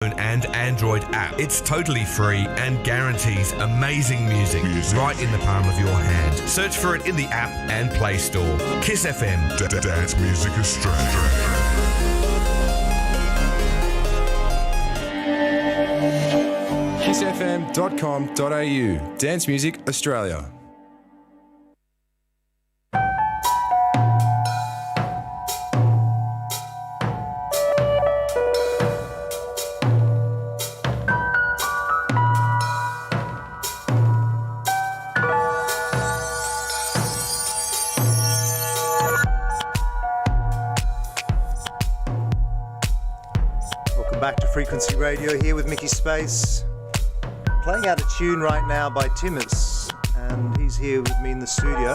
and Android app. It's totally free and guarantees amazing music right in the palm of your hand. Search for it in the app and Play Store. Kiss FM. Dance Music Australia. kissfm.com.au. Dance Music Australia. Back to Frequency Radio here with Mickey Space. Playing out a tune right now by Timmus, and he's here with me in the studio.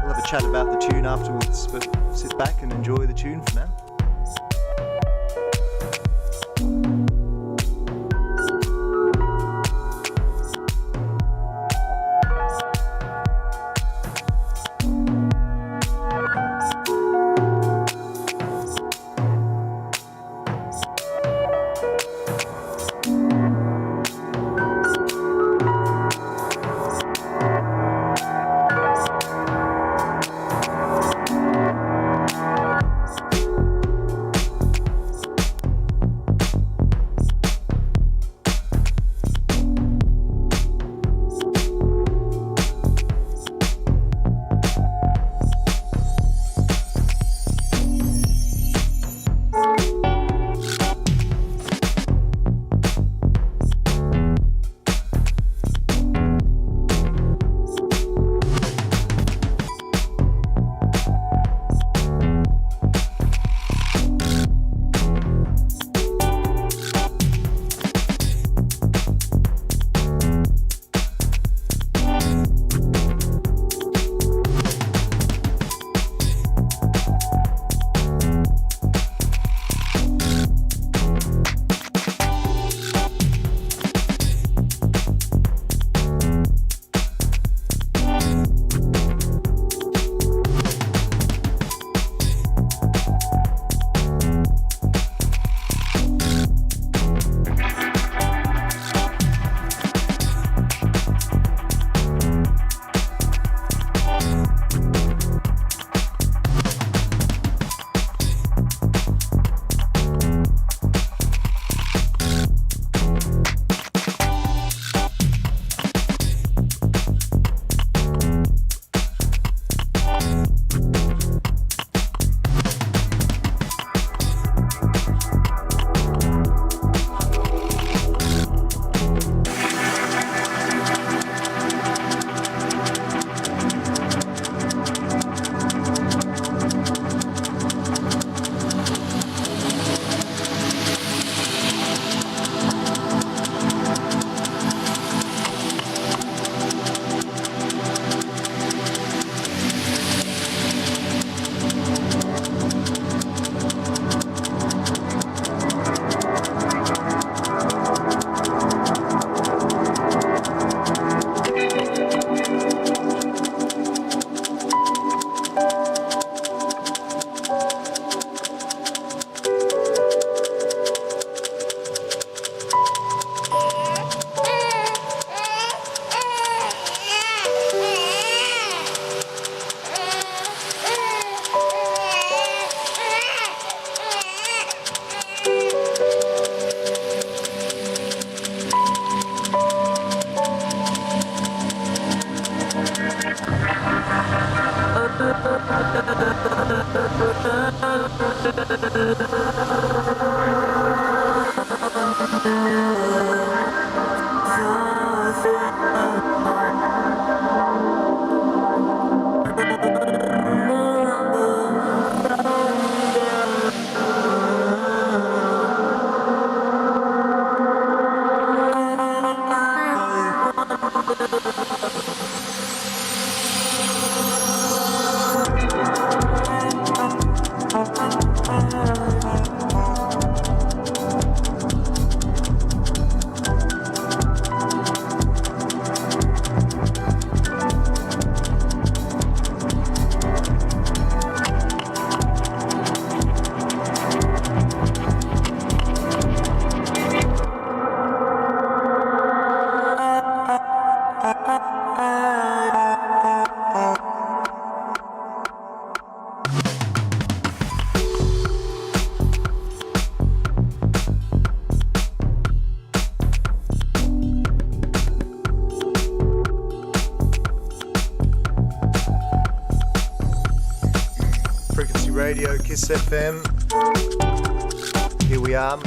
We'll have a chat about the tune afterwards, but sit back and enjoy the tune for now. Radio, Kiss FM. Here we are,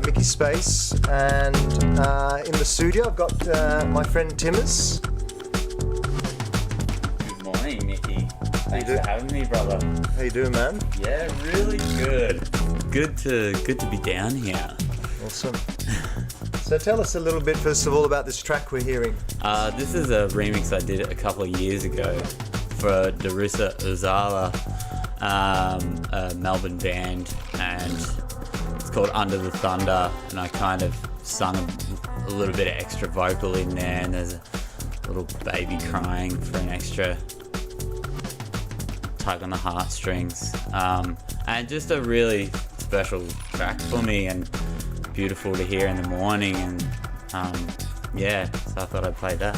Mickey Space, and in the studio I've got my friend Timmus. Good morning, Mickey. Thanks for having me, brother. How you doing, man? Yeah, really good. Good to be down here. Awesome. So tell us a little bit, first of all, about this track we're hearing. This is a remix I did a couple of years ago for Darussa Uzala, a Melbourne band, and it's called Under the Thunder, and I kind of sung a little bit of extra vocal in there, and there's a little baby crying for an extra tug on the heartstrings, and just a really special track for me and beautiful to hear in the morning, and yeah, so I thought I'd play that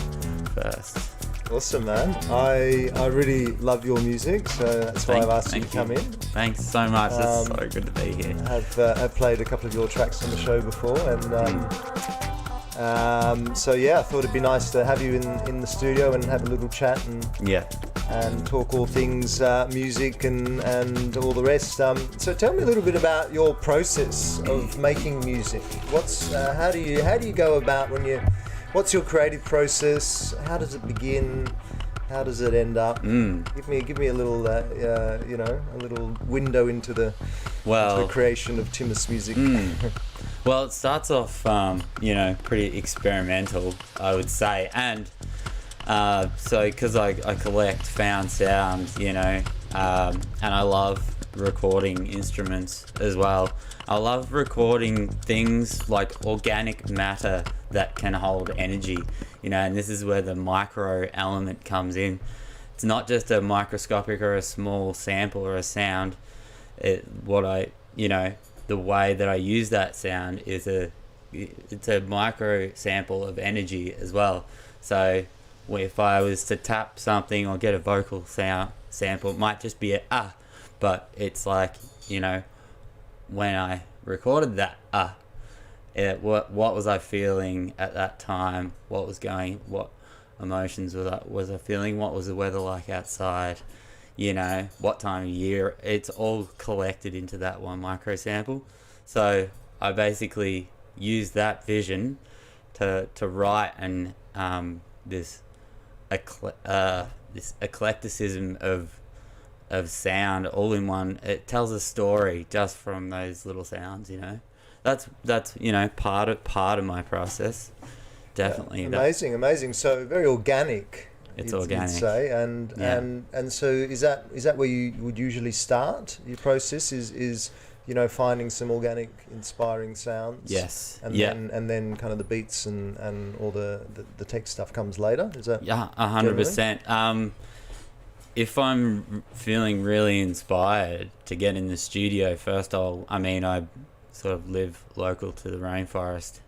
first. Awesome, man. I really love your music, so that's why I've asked you to come in. Thanks so much. It's so good to be here. I've played a couple of your tracks on the show before, and so yeah, I thought it'd be nice to have you in the studio and have a little chat and talk all things music and all the rest. So tell me a little bit about your process of making music. How do you go about what's your creative process? How does it begin? How does it end up? Give me a little a little window into the creation of Timmus music. Well, it starts off pretty experimental, I would say, and so because I collect found sounds, and I love recording instruments as well. I love recording things like organic matter that can hold energy, and this is where the micro element comes in. It's not just a microscopic or a small sample or a sound. The way that I use that sound is it's a micro sample of energy as well. So if I was to tap something or get a vocal sample, it might just be a but it's like, when I recorded that what was I feeling at that time? What emotions was I feeling? What was the weather like outside? What time of year? It's all collected into that one micro sample. So I basically use that vision to write, and this eclecticism of sound all in one. It tells a story just from those little sounds. That's part of my process. Definitely. Yeah, amazing. So very organic. It's you'd organic. Say, and so is that where you would usually start your process? Is finding some organic, inspiring sounds. Yes. And then kind of the beats and all the tech stuff comes later. Is that? Yeah, 100%. If I'm feeling really inspired to get in the studio, first I sort of live local to the rainforest.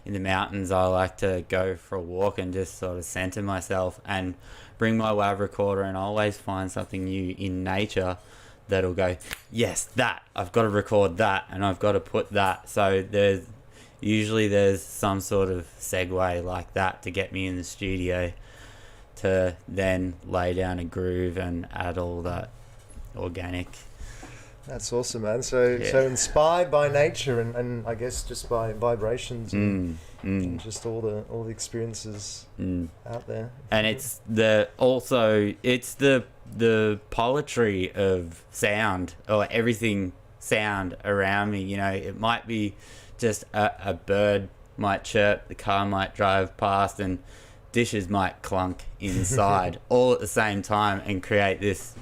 In the mountains, I like to go for a walk and just sort of center myself and bring my WAV recorder, and always find something new in nature that'll go, yes, that, I've got to record that, and I've got to put that. So there's some sort of segue like that to get me in the studio to then lay down a groove and add all that organic. That's awesome, man. So inspired by nature and I guess just by vibrations and just all the experiences out there. And it's the poetry of sound, or everything sound around me. It might be just a bird might chirp, the car might drive past, and dishes might clunk inside all at the same time, and create this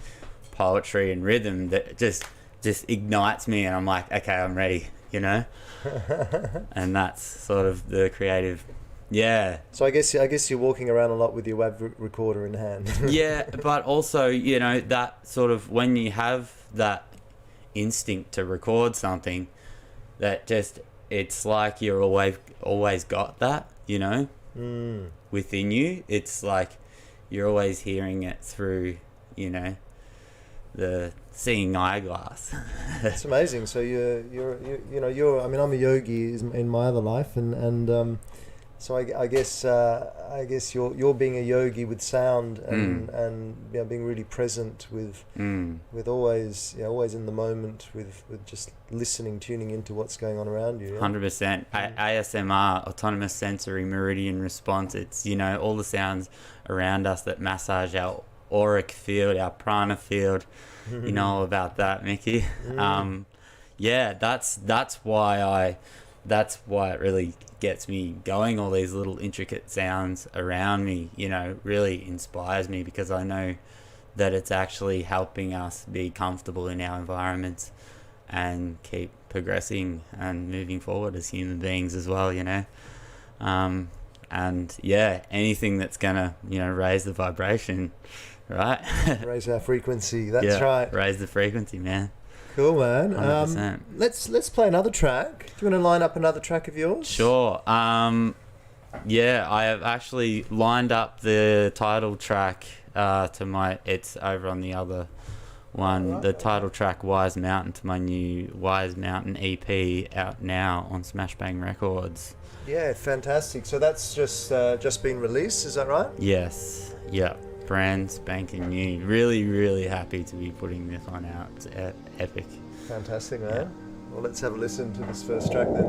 poetry and rhythm that just ignites me, and I'm like, okay, I'm ready, and that's sort of the creative. So I guess you're walking around a lot with your WAV recorder in hand. Yeah, but also that sort of, when you have that instinct to record something, that just, it's like you're always got that within you. It's like you're always hearing it through the seeing eyeglass. It's amazing. So you're I'm a yogi in my other life, and So I guess you're being a yogi with sound and being really present with always in the moment with just listening, tuning into what's going on around you. 100%. ASMR, autonomous sensory meridian response. It's all the sounds around us that massage our auric field, our prana field. You know all about that, Mickey. That's why it really gets me going. All these little intricate sounds around me, really inspires me, because I know that it's actually helping us be comfortable in our environments and keep progressing and moving forward as human beings as well, and anything that's gonna raise the vibration, right? Raise our frequency. That's right. Raise the frequency, man. Cool, man. 100%. Let's play another track. Do you want to line up another track of yours? Sure. I have actually lined up the title track it's over on the other one. Right. The title track, Wise Mountain, to my new Wise Mountain EP, out now on Smash Bang Records. Yeah, fantastic. So that's just been released, is that right? Yes. Yeah. Brand spanking new. Really, really happy to be putting this one out. It's epic. Fantastic, man. Yeah. Well, let's have a listen to this first track then.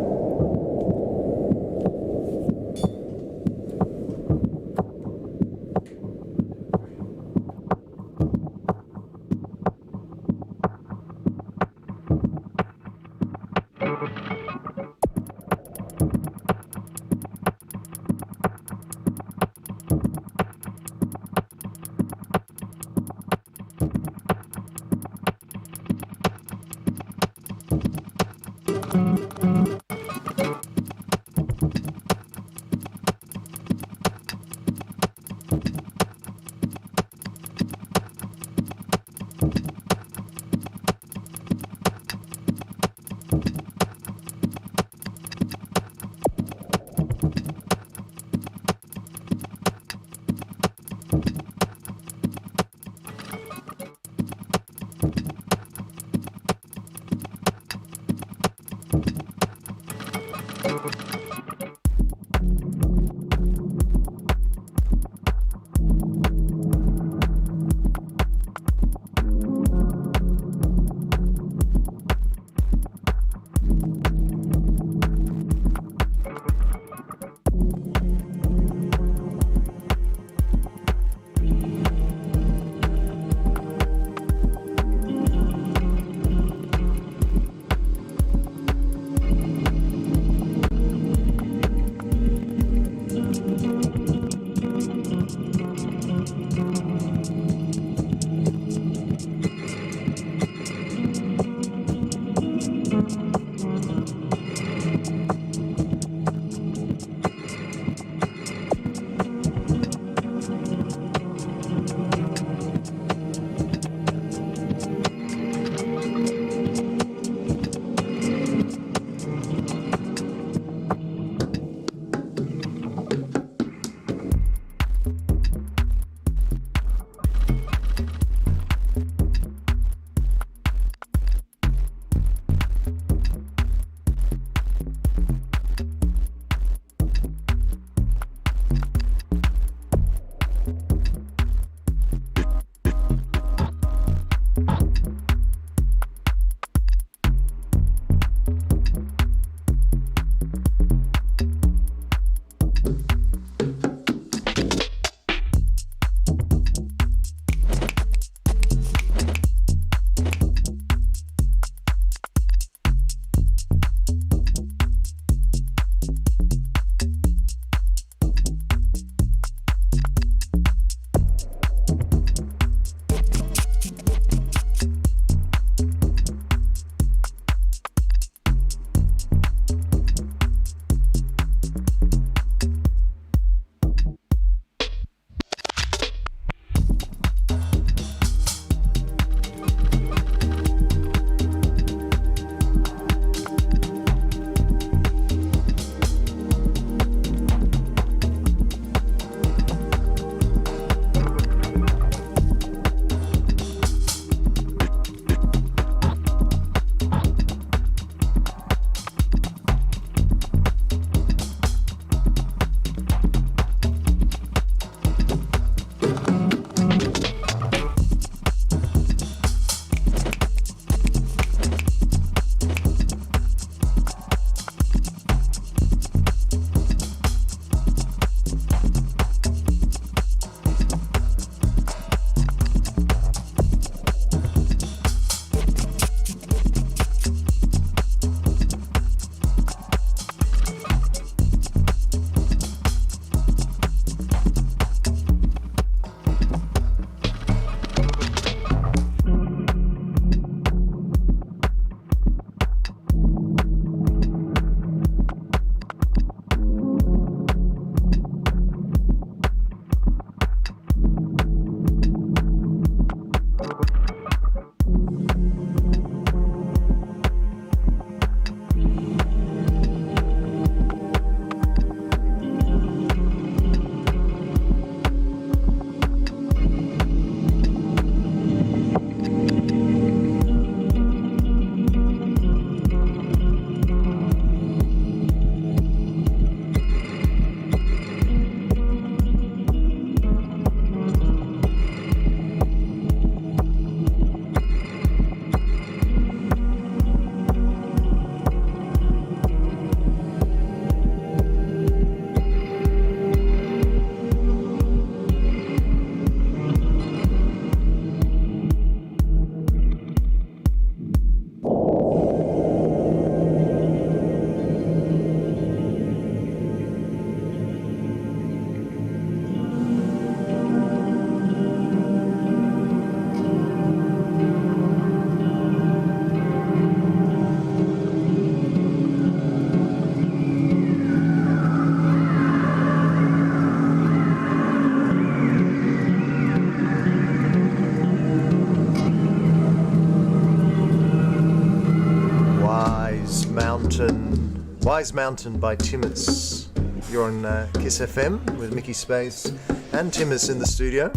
Wise Mountain by Timmus. You're on Kiss FM with Mickey Space and Timmus in the studio.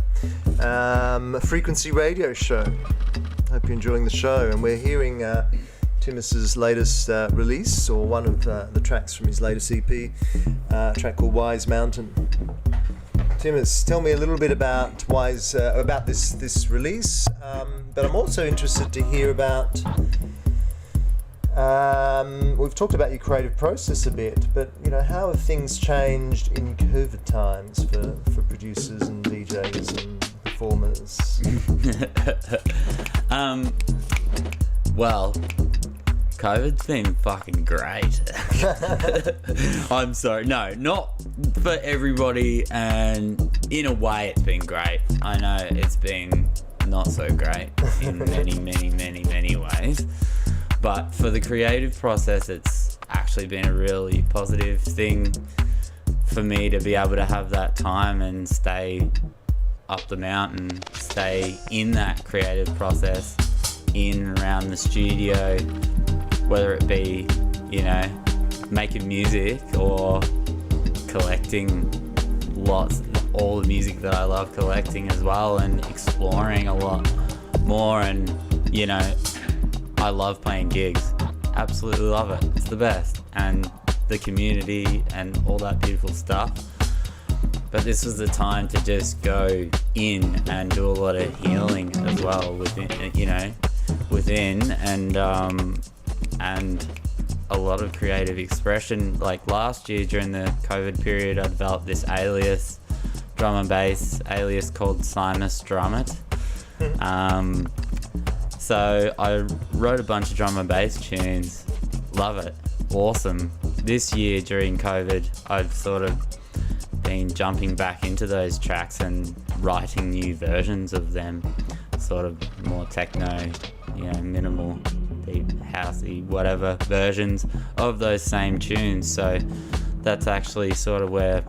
A Frequency radio show. Hope you're enjoying the show. And we're hearing Timmus's latest release, or one of the tracks from his latest EP, a track called Wise Mountain. Timmus, tell me a little bit about about this release, but I'm also interested to hear about. We've talked about your creative process a bit, but how have things changed in COVID times for producers and DJs and performers? Well, COVID's been fucking great. I'm sorry. No, not for everybody, and in a way it's been great. I know it's been not so great in many ways. But for the creative process, it's actually been a really positive thing for me to be able to have that time and stay up the mountain, stay in that creative process, in and around the studio, whether it be, making music or collecting all the music that I love collecting as well, and exploring a lot more. And, I love playing gigs. Absolutely love it. It's the best. And the community and all that beautiful stuff. But this was the time to just go in and do a lot of healing as well within and a lot of creative expression. Like last year during the COVID period, I developed this alias, drum and bass alias called Timmus Drum It. So I wrote a bunch of drum and bass tunes. Love it. Awesome. This year during COVID, I've sort of been jumping back into those tracks and writing new versions of them. Sort of more techno, minimal, deep, housey, whatever versions of those same tunes. So that's actually sort of where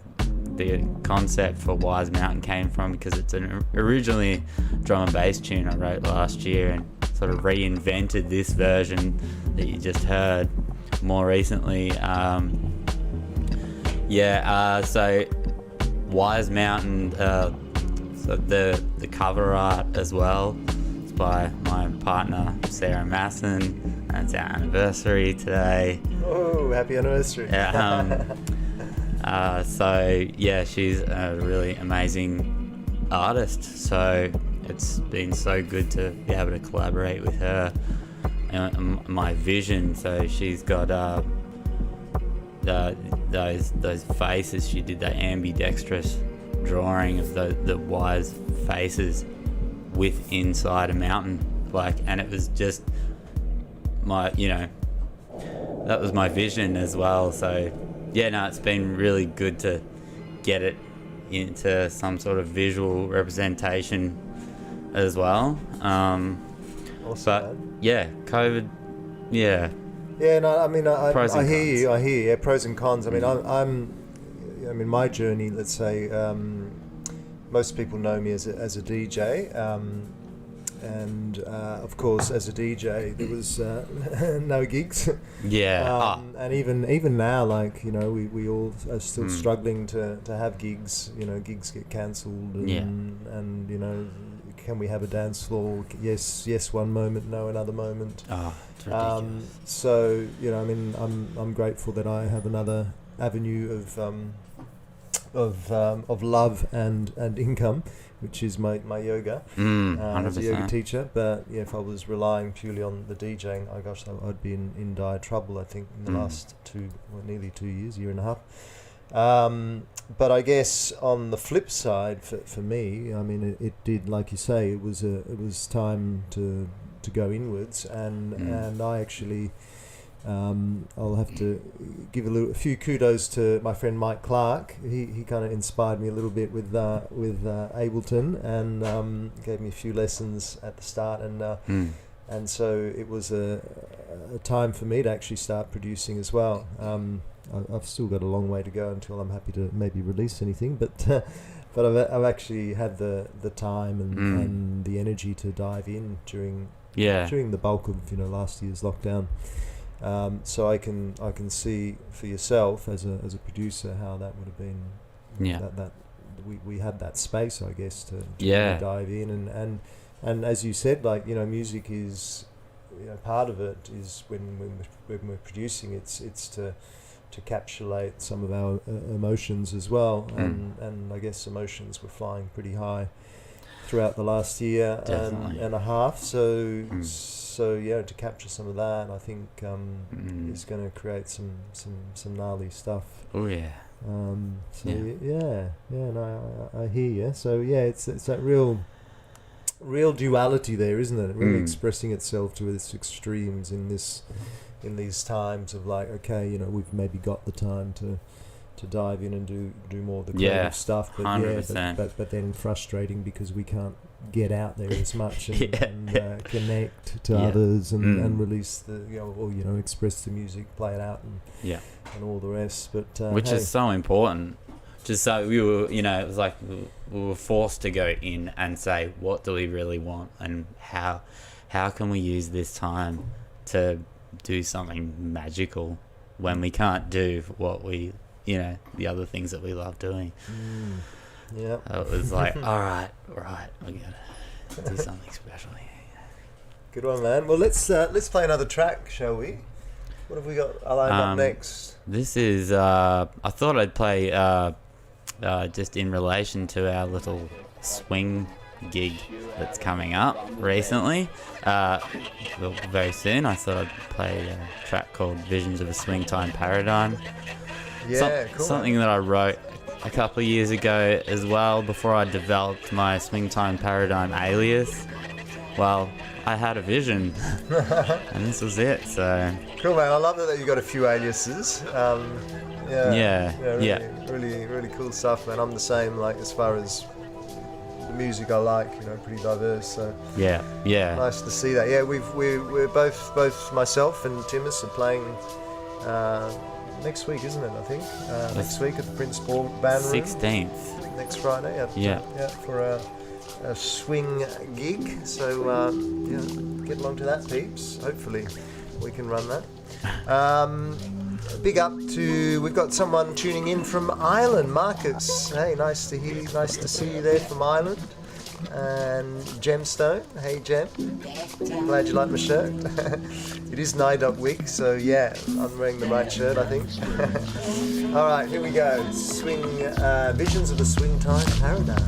the concept for Wise Mountain came from, because it's originally drum and bass tune I wrote last year, and sort of reinvented this version that you just heard more recently. So Wise Mountain, so the cover art as well, it's by my partner Sarah Masson, and it's our anniversary today. Oh, happy anniversary. She's a really amazing artist, so it's been so good to be able to collaborate with her and my vision. So she's got those faces. She did that ambidextrous drawing of the wise faces with inside a mountain, and it was just my, that was my vision as well. So it's been really good to get it into some sort of visual representation as well. Awesome, COVID, I hear you. I hear you. Pros and cons. I mean, my journey, let's say, most people know me as a DJ, and of course, as a DJ, there was no gigs. And even now, we all are still struggling to have gigs. Gigs get cancelled, and can we have a dance floor? Yes, one moment, no, another moment. It's ridiculous. So I'm grateful that I have another avenue of love and income, which is my yoga. As a yoga teacher. But if I was relying purely on the DJing, I'd be in dire trouble, I think, in the last nearly 2 years, year and a half. But I guess on the flip side, for me, it did, like you say, it was time to go inwards, and I actually, I'll have to give a few kudos to my friend Mike Clark. He kind of inspired me a little bit with Ableton, and gave me a few lessons at the start, and so it was a time for me to actually start producing as well. I've still got a long way to go until I'm happy to maybe release anything, but I've actually had the time and the energy to dive in during the bulk of last year's lockdown. So I can see for yourself as a producer how that would have been. Yeah. That we had that space, I guess, to Yeah. really dive in and as you said, like, you know, music is, you know, part of it is when we're producing, it's to encapsulate some of our emotions as well, and I guess emotions were flying pretty high throughout the last year and a half. So yeah, to capture some of that, I think is going to create some gnarly stuff. Oh yeah. No, I hear you. So yeah, it's that real duality there, isn't it? Really expressing itself to its extremes in these times of like, okay, you know, we've maybe got the time to dive in and do more of the creative stuff, but 100%. but then frustrating because we can't get out there as much and connect to others and release the, you know, or, you know, express the music, play it out and all the rest. But which is so important. Just so we were, you know, it was like we were forced to go in and say, what do we really want, and how can we use this time to do something magical when we can't do what we, you know, the other things that we love doing. Yeah. It was like, all right, we gotta do something special here. Good one, man. Well, let's play another track, shall we? What have we got lined up next? This is I thought I'd play just in relation to our little swing gig that's coming up recently. Very soon, I thought I'd play a track called Visions of a Swing Time Paradigm. Yeah, cool. Something that I wrote a couple of years ago as well, before I developed my Swing Time Paradigm alias. Well, I had a vision, and this was it. So cool, man. I love that you got a few aliases. Really cool stuff, man. I'm the same, like, as far as the music I like, you know, pretty diverse. So yeah. Nice to see that. Yeah, we're both myself and Timmus are playing next week, isn't it? I think next week at the Prince Ball Band Room. 16th. Next Friday. Yeah. For a swing gig. So get along to that, peeps. Hopefully we can run that. Big up to, we've got someone tuning in from Ireland, Marcus. Hey, nice to see you there from Ireland. And Gemstone, hey Gem, glad you like my shirt. It is Night Week, so yeah, I'm wearing the right shirt, I think. All right, here we go. Swing, Visions of a Swing Time Paradigm.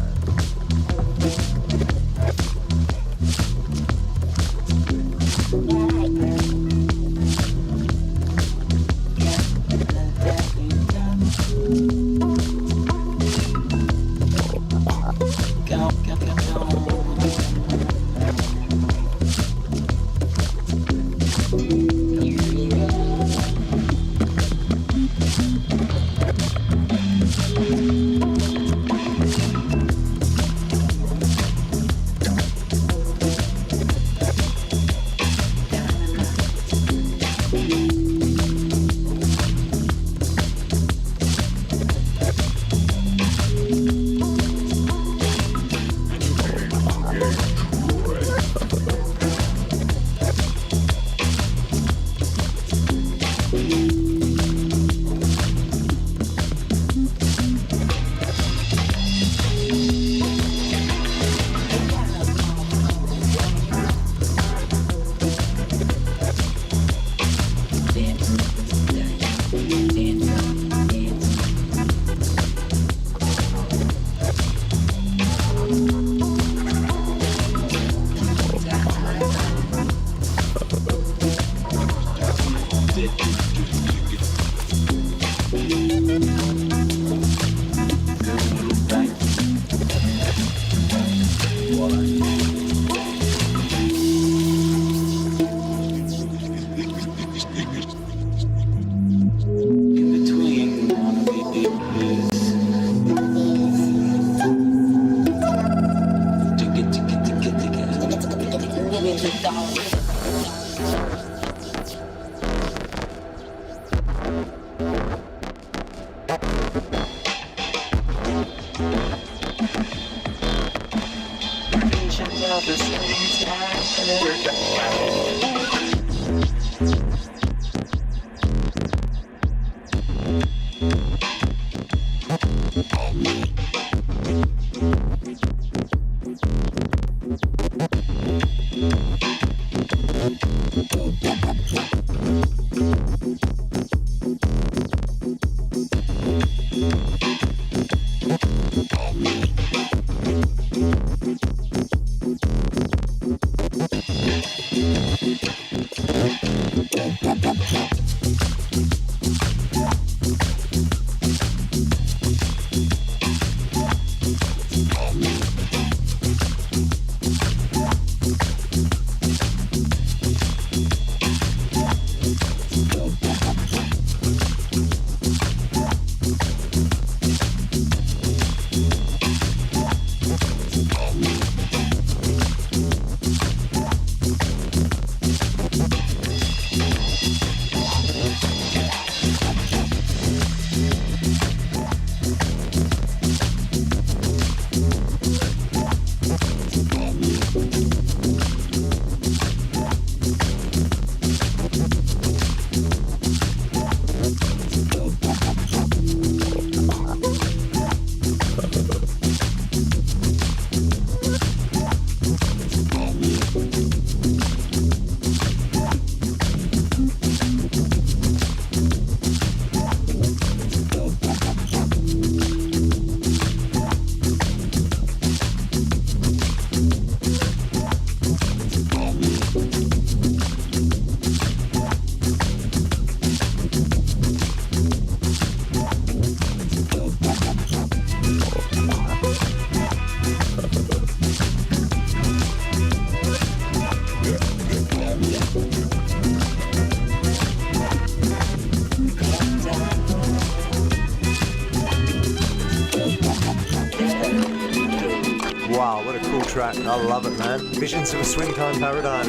track. I love it, man. Visions of a Swingtime Paradigm.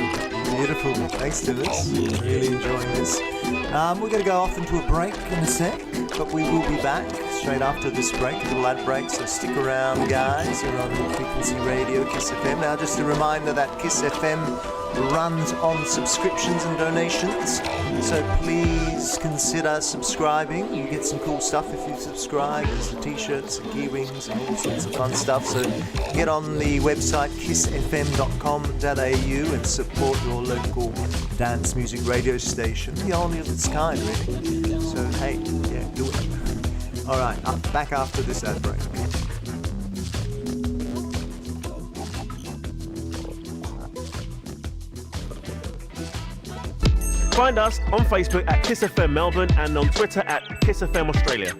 Beautiful. Thanks, Timmus. Really enjoying this. We're going to go off into a break in a sec, but we will be back straight after this break, a little ad break, so stick around, guys. You're on Frequency Radio, Kiss FM. Now, just a reminder that Kiss FM runs on subscriptions and donations, so please consider subscribing. You get some cool stuff if you subscribe. There's the t-shirts and key rings and all sorts of fun stuff, so get on the website kissfm.com.au and support your local dance music radio station, the only of its kind, really. So hey, yeah, do it. Alright, back after this ad break. Find us on Facebook at Kiss FM Melbourne and on Twitter at Kiss FM Australia.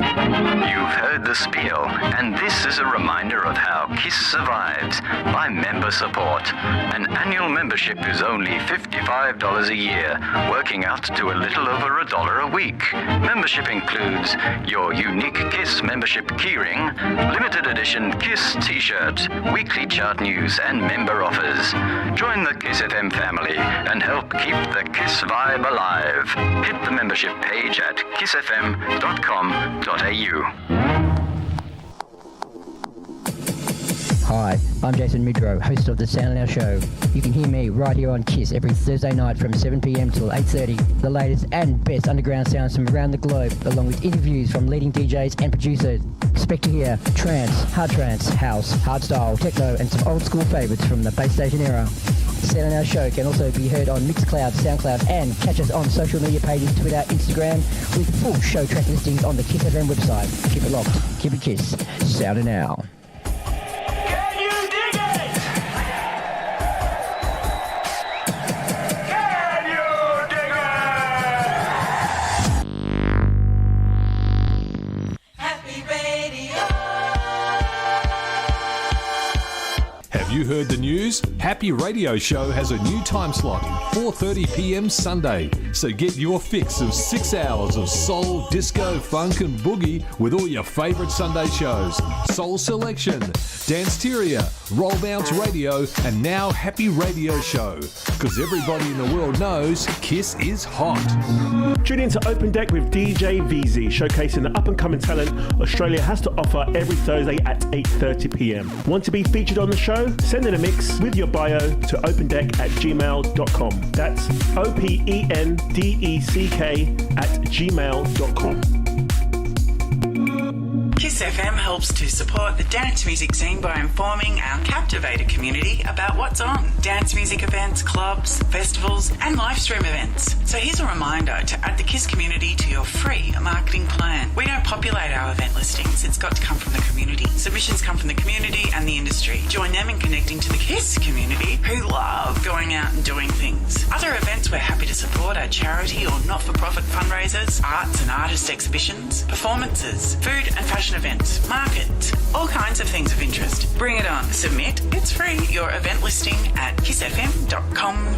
You've heard the spiel, and this is a reminder of how KISS survives by member support. An annual membership is only $55 a year, working out to a little over $1 a week. Membership includes your unique KISS membership keyring, limited edition KISS t-shirt, weekly chart news, and member offers. Join the KISS FM family and help keep the KISS vibe alive. Hit the membership page at kissfm.com.au. Hi, I'm Jason Midrow, host of the Sound Now Show. You can hear me right here on KISS every Thursday night from 7 p.m. till 8:30. The latest and best underground sounds from around the globe, along with interviews from leading DJs and producers. Expect to hear trance, hard trance, house, hardstyle, techno, and some old school favourites from the base station era. The Sound Now Show can also be heard on Mixcloud, Soundcloud, and catch us on social media pages, Twitter, Instagram, with full show track listings on the KISS FM website. Keep it locked, keep it KISS. Sound Now. Have you heard the news? Happy Radio Show has a new time slot, 4:30 p.m. Sunday. So get your fix of 6 hours of soul, disco, funk and boogie with all your favourite Sunday shows. Soul Selection, Danceteria, Roll Bounce Radio, and now Happy Radio Show. Because everybody in the world knows KISS is hot. Tune in to Open Deck with DJ VZ, showcasing the up-and-coming talent Australia has to offer every Thursday at 8:30 p.m. Want to be featured on the show? Send in a mix with your bio to opendeck@gmail.com. That's OPENDECK@gmail.com. KISS FM helps to support the dance music scene by informing our captivated community about what's on. Dance music events, clubs, festivals, and live stream events. So here's a reminder to add the KISS community to your free marketing plan. We don't populate our event listings. It's got to come from the community. Submissions come from the community and the industry. Join them in connecting to the KISS community who love going out and doing things. Other events we're happy to support are charity or not-for-profit fundraisers, arts and artist exhibitions, performances, food and fashion events, markets, all kinds of things of interest. Bring it on. Submit. It's free. Your event listing at kissfm.com.au.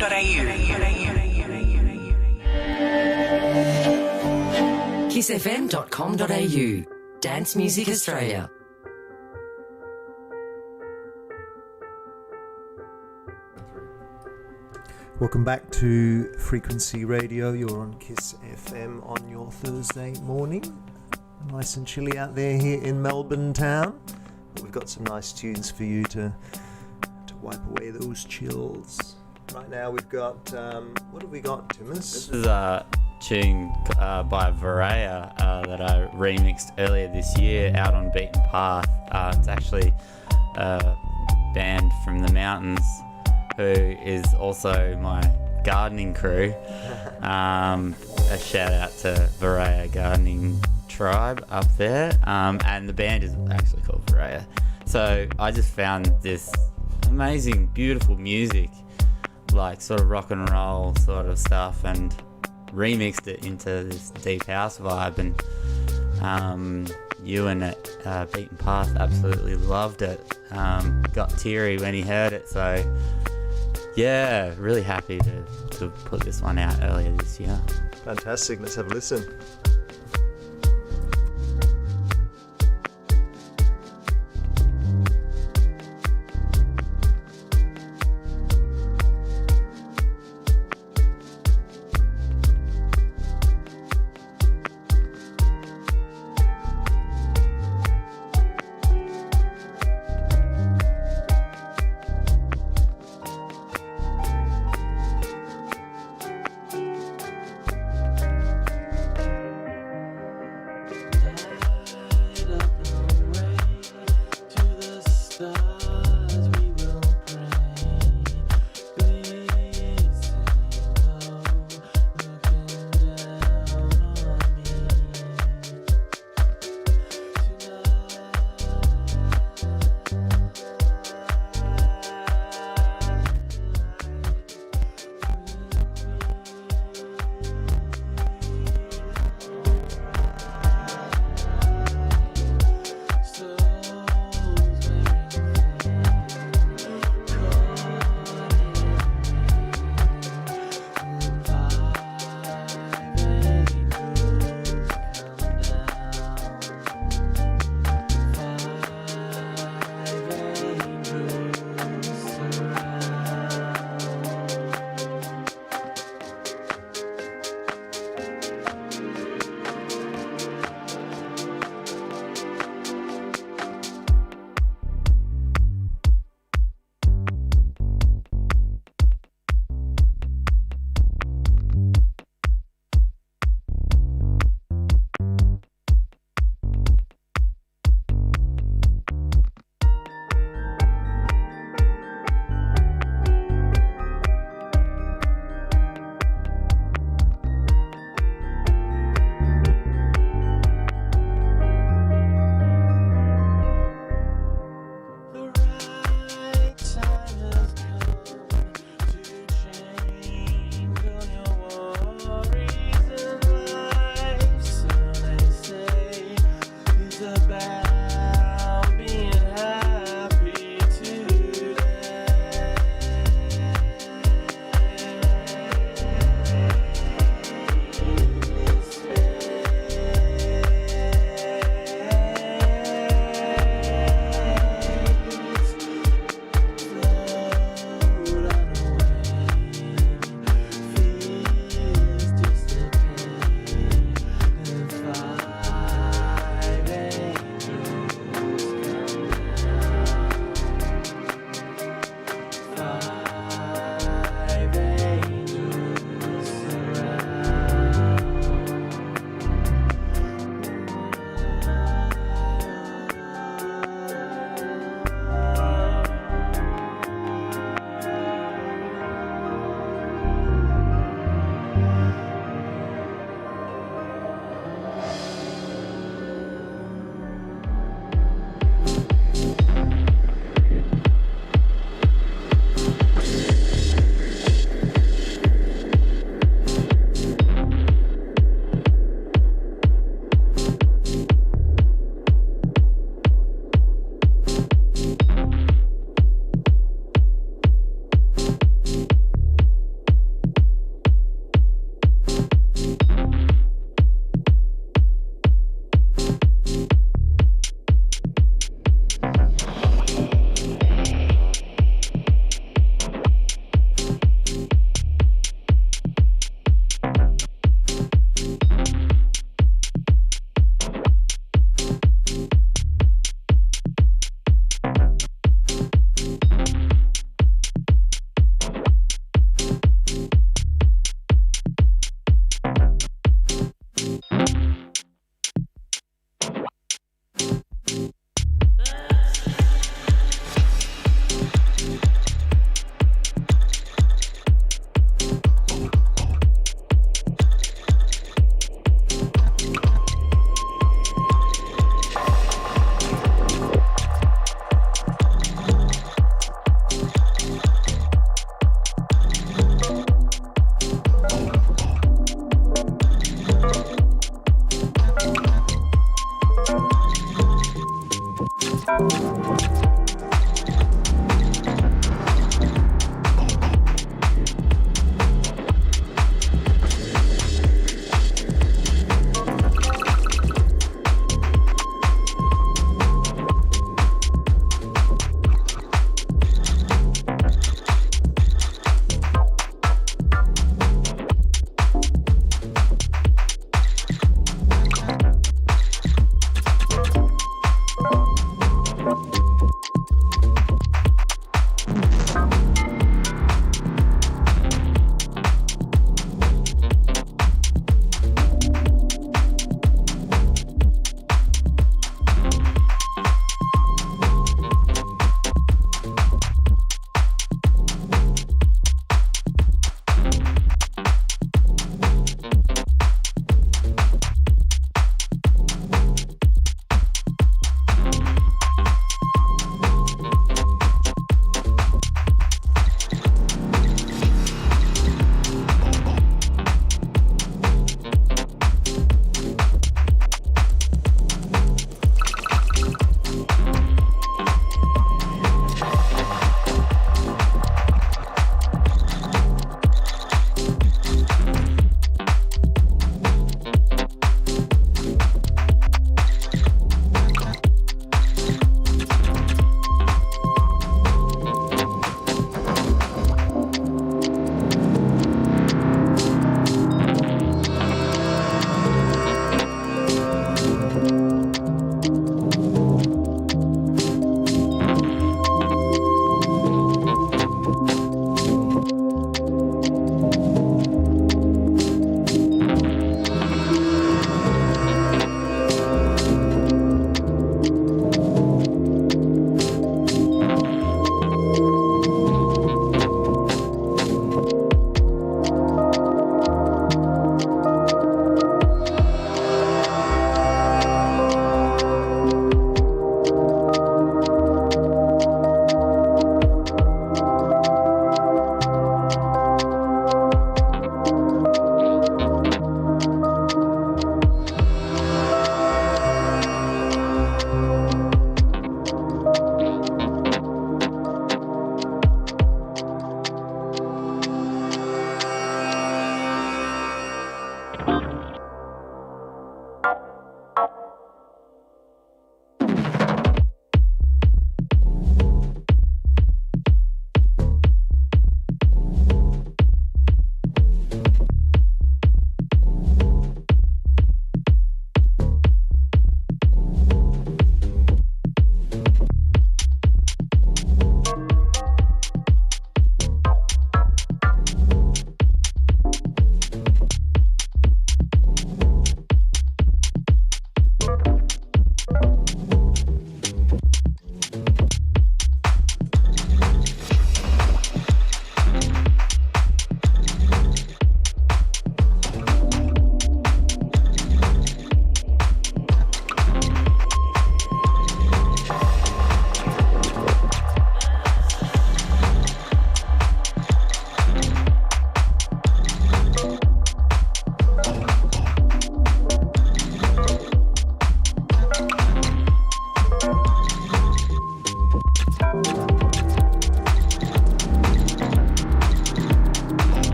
kissfm.com.au. Dance Music Australia. Welcome back to Frequency Radio. You're on KISS FM on your Thursday morning. Nice and chilly out there here in Melbourne town. But we've got some nice tunes for you to wipe away those chills. Right now we've got, what have we got, Timmus? This is a tune by Varaya that I remixed earlier this year out on Beaten Path. It's actually a band from the mountains who is also my gardening crew. A shout out to Varaya Gardening Tribe up there, and the band is actually called Varaya. So I just found this amazing, beautiful music, like sort of rock and roll sort of stuff, and remixed it into this deep house vibe, and Ewan at Beaten Path absolutely loved it. Got teary when he heard it, so yeah, really happy to put this one out earlier this year. Fantastic, let's have a listen.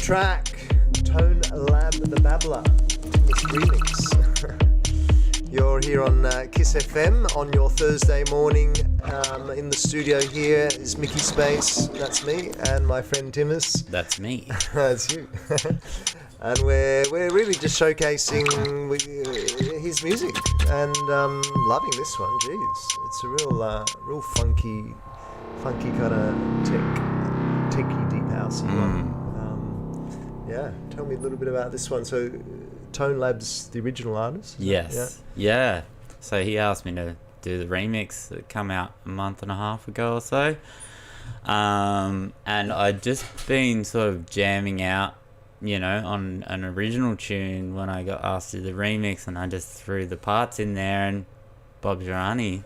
track, Tone Lab the Babbler, Timmus remix. You're here on Kiss FM on your Thursday morning. In the studio here is Mickey Space, that's me, and my friend Timmus. That's me. That's you. And we're really just showcasing his music and loving this one. Jeez, it's a real funky kind of techy deep housey one. Yeah, tell me a little bit about this one. So, Tone Lab's the original artist? Yes. Yeah. So he asked me to do the remix that come out a month and a half ago or so. And I'd just been sort of jamming out, on an original tune when I got asked to do the remix, and I just threw the parts in there, and Bob Girani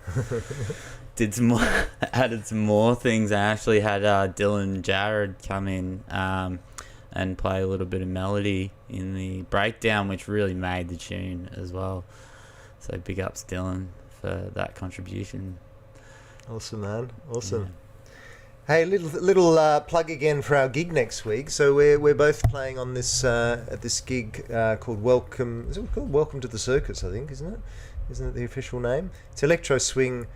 added some more things. I actually had Dylan Jarrett come in and play a little bit of melody in the breakdown, which really made the tune as well. So big ups Dylan for that contribution. Awesome, man. Awesome. Yeah. Hey, little plug again for our gig next week. So we're both playing on this at this gig called Welcome. Is it called Welcome to the Circus? I think, isn't it? Isn't it the official name? It's electro swing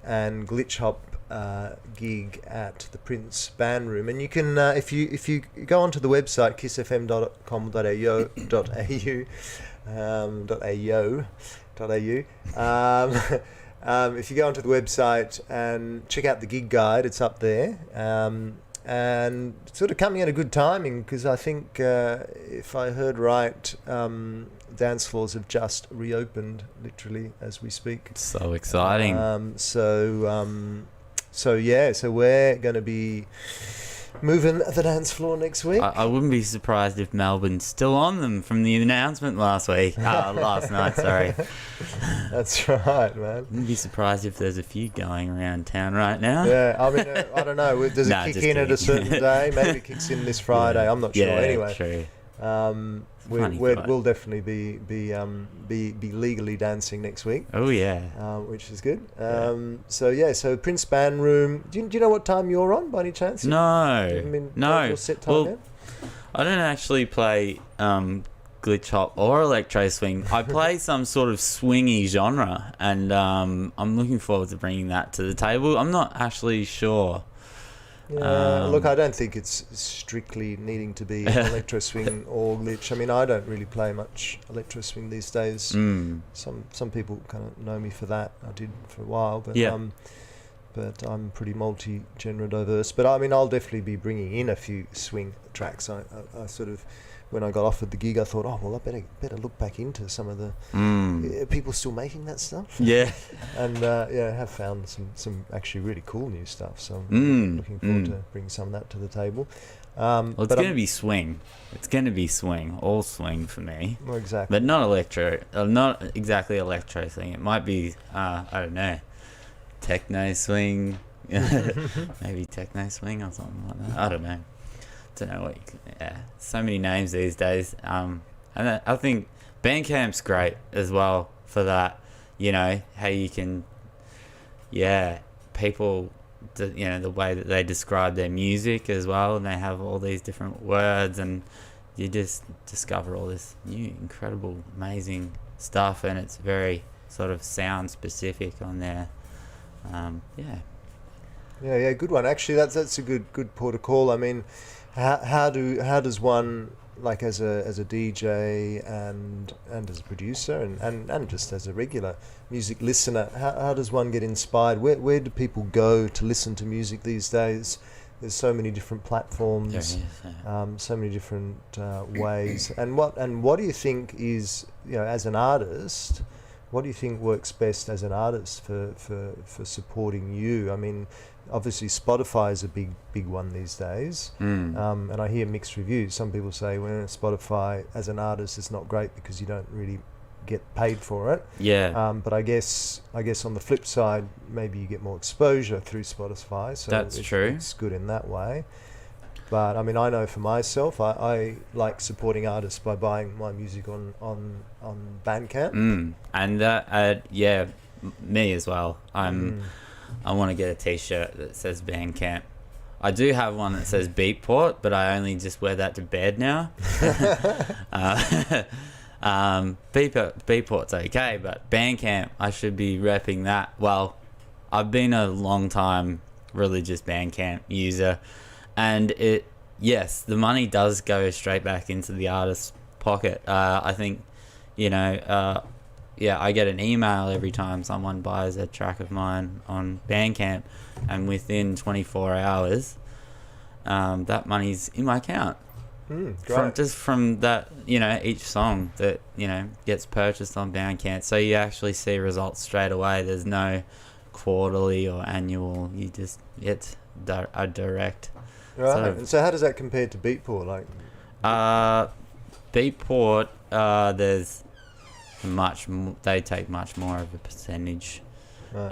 and glitch hop gig at the Prince Band Room, and you can if you go onto the website kissfm.com.au, if you go onto the website and check out the gig guide, it's up there, and sort of coming at a good timing, because I think if I heard right, dance floors have just reopened literally as we speak. So exciting. So we're going to be moving the dance floor next week. I wouldn't be surprised if Melbourne's still on them from the announcement last night, sorry. That's right, man. Wouldn't be surprised if there's a few going around town right now. Yeah, I mean, I don't know. Does it kick in at a certain day? Maybe it kicks in this Friday. Yeah. I'm not sure. Anyway, true. We'll definitely be legally dancing next week. Oh yeah, which is good. So Prince Band Room. Do you know what time you're on by any chance? No. Your set time yet? I don't actually play glitch hop or electro swing. I play some sort of swingy genre, and I'm looking forward to bringing that to the table. I'm not actually sure. Yeah, look, I don't think it's strictly needing to be electro swing or glitch. I mean, I don't really play much electro swing these days. Some people kind of know me for that. I did for a while, but I'm pretty multi-genre diverse. But I mean, I'll definitely be bringing in a few swing tracks. I sort of, when I got offered the gig, I thought, oh well, I better look back into some of the people still making that stuff. Yeah, and I have found some actually really cool new stuff. So I'm looking forward to bringing some of that to the table. Well, it's going to be swing. It's going to be swing, all swing for me. Well, exactly. But not electro. Not exactly electro swing. It might be, I don't know, techno swing. Maybe techno swing or something like that. I don't know. Don't know what. So many names these days. And I think Bandcamp's great as well for that. How you can, people. The way that they describe their music as well, and they have all these different words, and you just discover all this new, incredible, amazing stuff, and it's very sort of sound specific on there. Good one. Actually, that's a good port of call. I mean, how does one, like as a DJ and as a producer and just as a regular music listener, how does one get inspired? Where do people go to listen to music these days? There's so many different platforms, so many different ways. And what do you think is, as an artist, what do you think works best as an artist for supporting you? I mean, obviously Spotify is a big one these days, and I hear mixed reviews. Some people say, well, Spotify as an artist is not great because you don't really get paid for it. But I guess on the flip side, maybe you get more exposure through Spotify, so that's true. It's good in that way. But I mean, I know for myself, I like supporting artists by buying my music on Bandcamp. And that, me as well. I want to get a T-shirt that says Bandcamp I do have one that says Beatport, but I only just wear that to bed now. Beatport's okay, but Bandcamp, I should be repping that. Well, I've been a long time religious Bandcamp user, and yes, the money does go straight back into the artist's pocket. I think, I get an email every time someone buys a track of mine on Bandcamp, and within 24 hours, that money's in my account. From that, each song that, gets purchased on Bandcamp. So you actually see results straight away. There's no quarterly or annual. It's a direct. Right. So how does that compare to Beatport? Beatport, there's they take much more of a percentage. Right.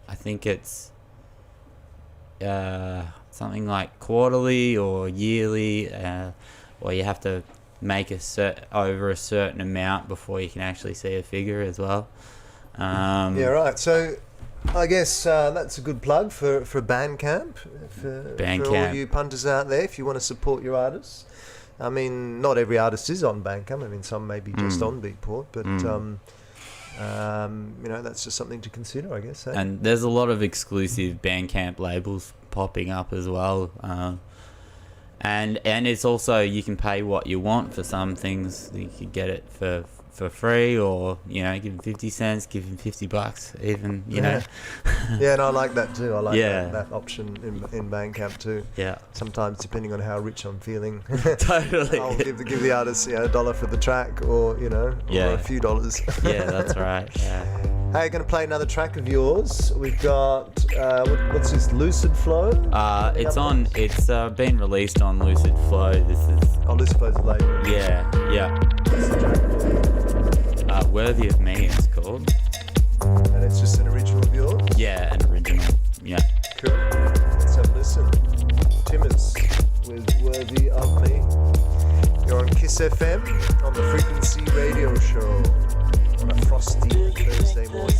I think it's something like quarterly or yearly, or you have to make over a certain amount before you can actually see a figure as well. Right. So I guess that's a good plug for Bandcamp. For all you punters out there, if you want to support your artists. I mean, not every artist is on Bandcamp. I mean, some may be just on Beatport, but that's just something to consider, I guess. Eh? And there's a lot of exclusive Bandcamp labels popping up as well. And it's also, you can pay what you want for some things. You can get it for free, or give him 50 cents, give him $50 even, Yeah, and I like that too. I like that option in Bandcamp too. Yeah. Sometimes, depending on how rich I'm feeling, totally, I'll give the artist $1 for the track, or or a few dollars. Yeah, that's right. Yeah. Hey, going to play another track of yours. We've got what's this? Lucid Flow. It's been released on Lucid Flow. This is. Oh, Lucid Flow's the label. Yeah. What's the track called? Worthy of Me, it's called. And it's just an original of yours? Yeah, an original. Yeah. Cool. Let's have a listen. Timmus with Worthy of Me. You're on Kiss FM on the Frequency radio show on a frosty Thursday morning.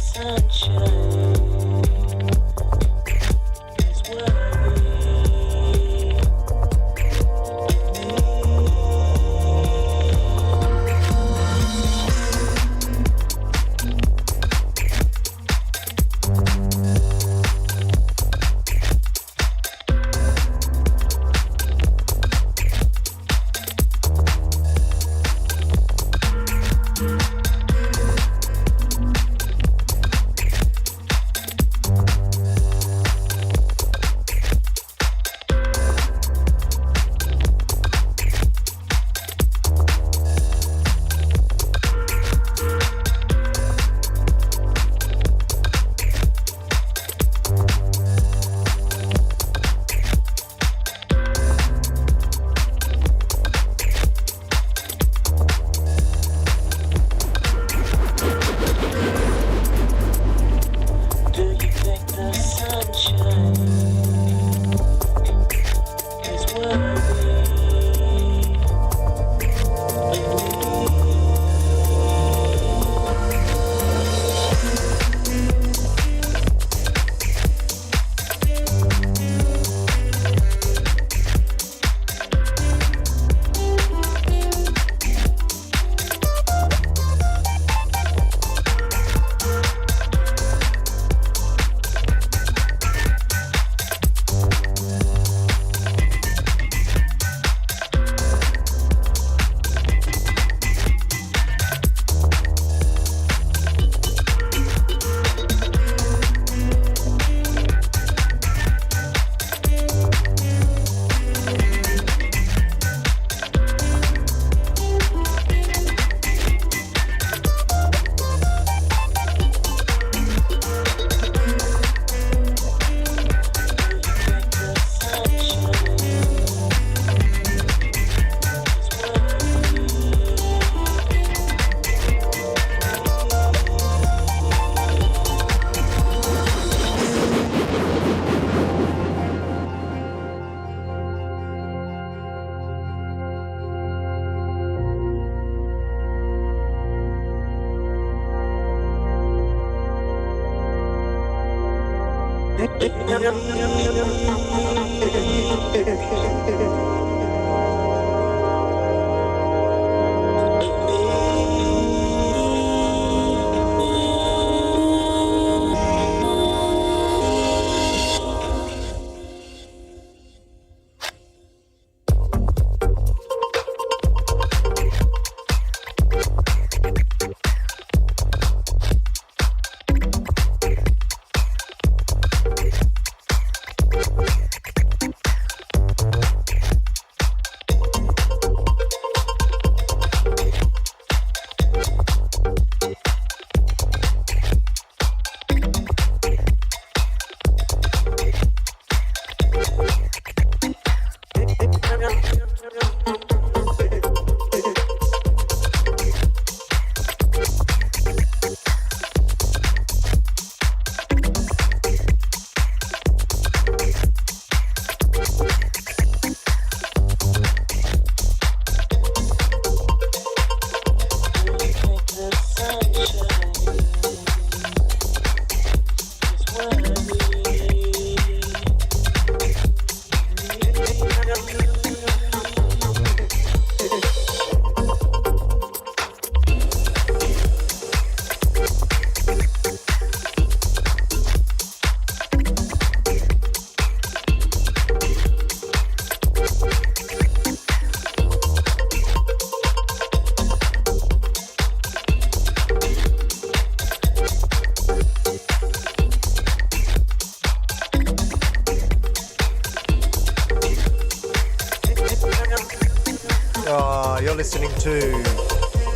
You're listening to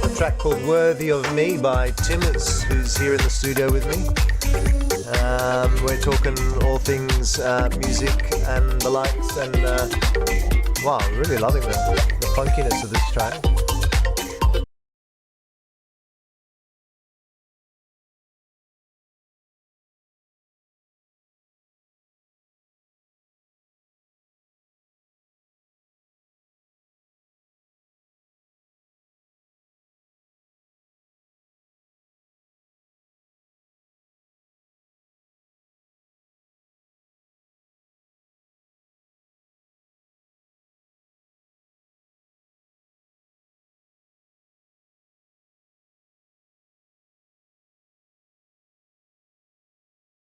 a track called Worthy of Me by Timmus, who's here in the studio with me. We're talking all things music and the likes, and wow, really loving the funkiness of this track.